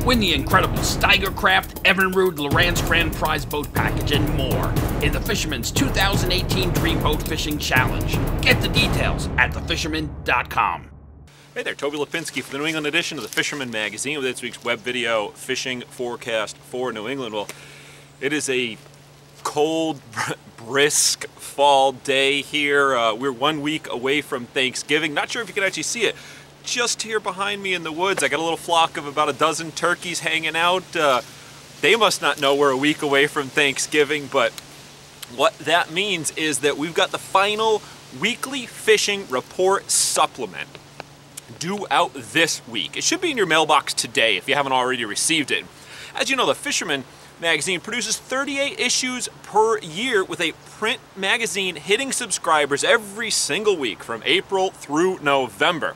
Win the incredible Steigercraft, Evinrude, Loran's Grand Prize Boat Package, and more in the Fisherman's 2018 Dream Boat Fishing Challenge. Get the details at thefisherman.com. Hey there, Toby Lapinski for the New England edition of the Fisherman magazine with this week's web video, Fishing Forecast for New England. Well, it is a cold, brisk fall day here. We're 1 week away from Thanksgiving. Not sure if you can actually see it. Just here behind me in the woods, I got a little flock of about a dozen turkeys hanging out. They must not know we're a week away from Thanksgiving, but what that means is that we've got the final weekly fishing report supplement due out this week. It should be in your mailbox today if you haven't already received it. As you know, the Fisherman magazine produces 38 issues per year with a print magazine hitting subscribers every single week from April through November.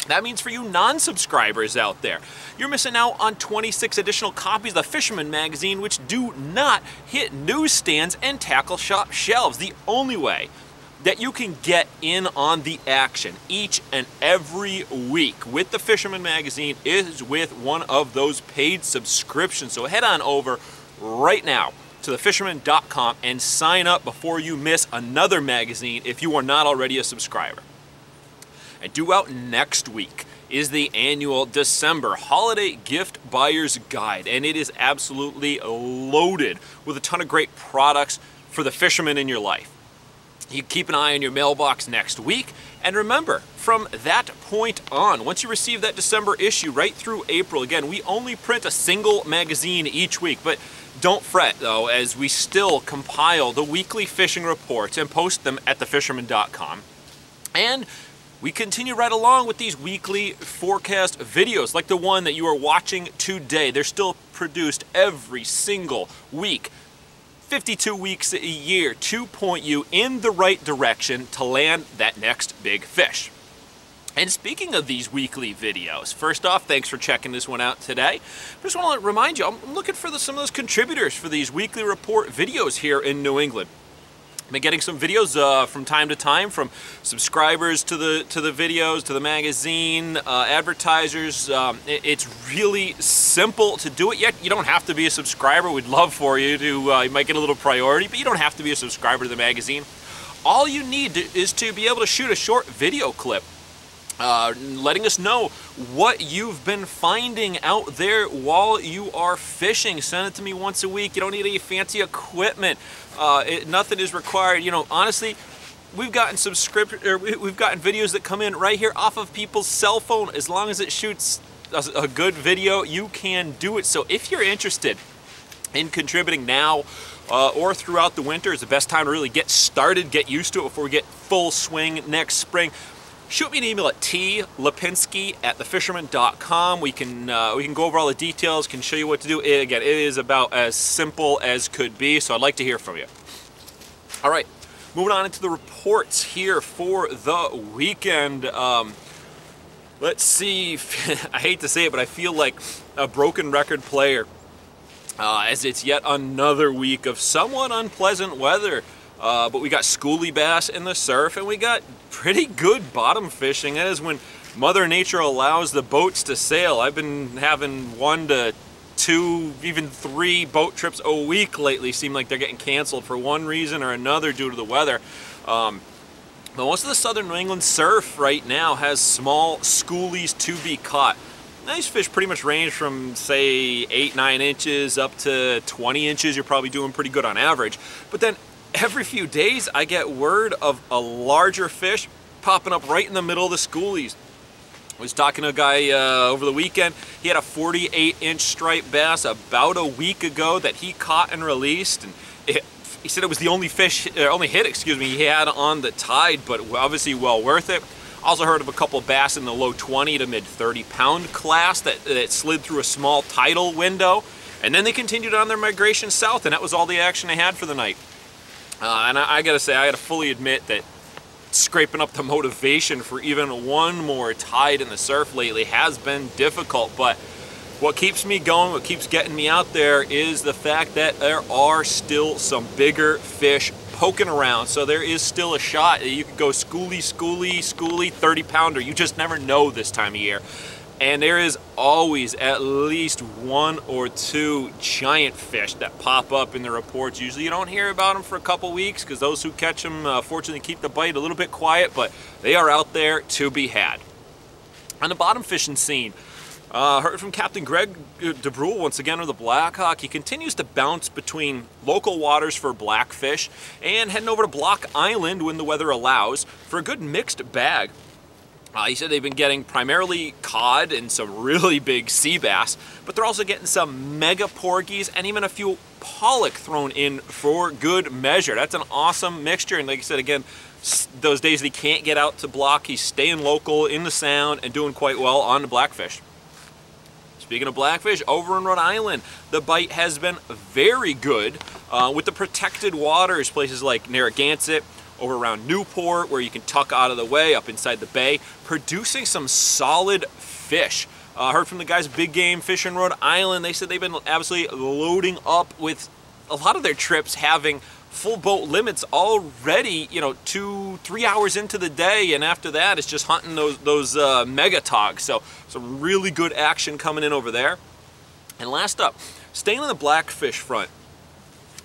That means for you non-subscribers out there, you're missing out on 26 additional copies of the Fisherman magazine which do not hit newsstands and tackle shop shelves. The only way that you can get in on the action each and every week with the Fisherman magazine is with one of those paid subscriptions. So head on over right now to thefisherman.com and sign up before you miss another magazine if you are not already a subscriber. And due out next week is the annual December Holiday Gift Buyer's Guide, and it is absolutely loaded with a ton of great products for the fisherman in your life. You keep an eye on your mailbox next week, and remember, from that point on, once you receive that December issue right through April, again, we only print a single magazine each week, but don't fret though, as we still compile the weekly fishing reports and post them at thefisherman.com. And we continue right along with these weekly forecast videos, like the one that you are watching today. They're still produced every single week, 52 weeks a year, to point you in the right direction to land that next big fish. And speaking of these weekly videos, first off, thanks for checking this one out today. I just want to remind you, I'm looking for some of those contributors for these weekly report videos here in New England. I've been getting some videos from time to time from subscribers to the videos, to the magazine, advertisers. It's really simple to do it. Yet you don't have to be a subscriber. We'd love for you to, you might get a little priority, but you don't have to be a subscriber to the magazine. All you need is to be able to shoot a short video clip letting us know what you've been finding out there while you are fishing. Send it to me once a week. You don't need any fancy equipment. Nothing is required. You know, honestly, we've gotten we've gotten videos that come in right here off of people's cell phone. As long as it shoots a good video, you can do it. So if you're interested in contributing now or throughout the winter, is the best time to really get started, get used to it before we get full swing next spring. Shoot me an email at lapinski@thefisherman.com. We can go over all the details, can show you what to do. Again, it is about as simple as could be, so I'd like to hear from you. All right, moving on into the reports here for the weekend. Let's see, I hate to say it, but I feel like a broken record player as it's yet another week of somewhat unpleasant weather. But we got schoolie bass in the surf, and we got pretty good bottom fishing. That is when Mother Nature allows the boats to sail. I've been having 1 to 2, even 3 boat trips a week lately. Seem like they're getting canceled for one reason or another due to the weather. But most of the southern New England surf right now has small schoolies to be caught. Now, these fish pretty much range from, say, 8-9 inches up to 20 inches. You're probably doing pretty good on average. But then every few days, I get word of a larger fish popping up right in the middle of the schoolies. I was talking to a guy over the weekend. He had a 48-inch striped bass about a week ago that he caught and released. And he said it was the only hit, excuse me, he had on the tide, but obviously well worth it. Also heard of a couple bass in the low 20 to mid 30-pound class that slid through a small tidal window. And then they continued on their migration south, and that was all the action they had for the night. And I gotta say, I gotta fully admit that scraping up the motivation for even one more tide in the surf lately has been difficult, but what keeps me going, what keeps getting me out there is the fact that there are still some bigger fish poking around. So there is still a shot. You could go schoolie, 30-pounder. You just never know this time of year. And there is always at least 1 or 2 giant fish that pop up in the reports. Usually you don't hear about them for a couple weeks because those who catch them fortunately keep the bite a little bit quiet, but they are out there to be had. On the bottom fishing scene, heard from Captain Greg DeBrule once again of the Blackhawk. He continues to bounce between local waters for blackfish and heading over to Block Island when the weather allows for a good mixed bag. He said they've been getting primarily cod and some really big sea bass, but they're also getting some mega porgies and even a few pollock thrown in for good measure. That's an awesome mixture, and like I said, again, those days that he can't get out to Block, he's staying local in the Sound and doing quite well on the blackfish. Speaking of blackfish, over in Rhode Island, the bite has been very good with the protected waters, places like Narragansett, over around Newport, where you can tuck out of the way, up inside the bay, producing some solid fish. Heard from the guys Big Game Fish in Rhode Island. They said they've been absolutely loading up with a lot of their trips having full boat limits already, 2-3 hours into the day, and after that it's just hunting those mega togs. So some really good action coming in over there. And last up, staying on the blackfish front,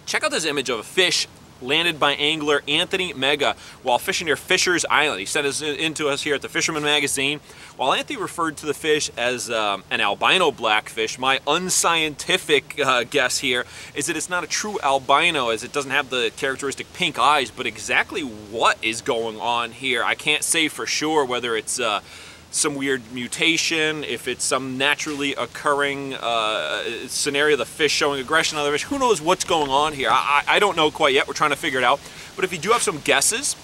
check out this image of a fish landed by angler Anthony Mega while fishing near Fisher's Island. He sent this in to us here at the Fisherman magazine. While Anthony referred to the fish as an albino blackfish, my unscientific guess here is that it's not a true albino, as it doesn't have the characteristic pink eyes, but exactly what is going on here, I can't say for sure, whether it's some weird mutation, if it's some naturally occurring scenario, the fish showing aggression on the fish. Who knows what's going on here? I don't know quite yet. We're trying to figure it out. But if you do have some guesses,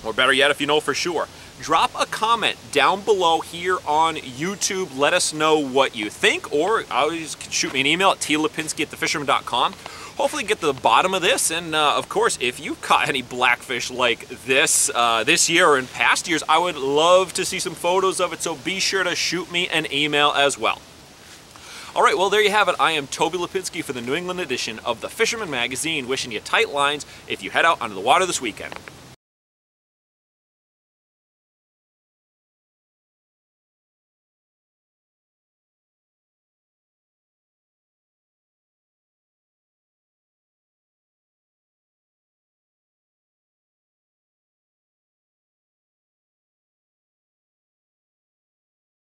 or better yet, if you know for sure, drop a comment down below here on YouTube. Let us know what you think, or always shoot me an email at Lapinski@thefisherman.com. Hopefully get to the bottom of this, and of course, if you've caught any blackfish like this this year or in past years, I would love to see some photos of it, so be sure to shoot me an email as well. All right, well, there you have it. I am Toby Lapinski for the New England edition of the Fisherman magazine, wishing you tight lines if you head out onto the water this weekend.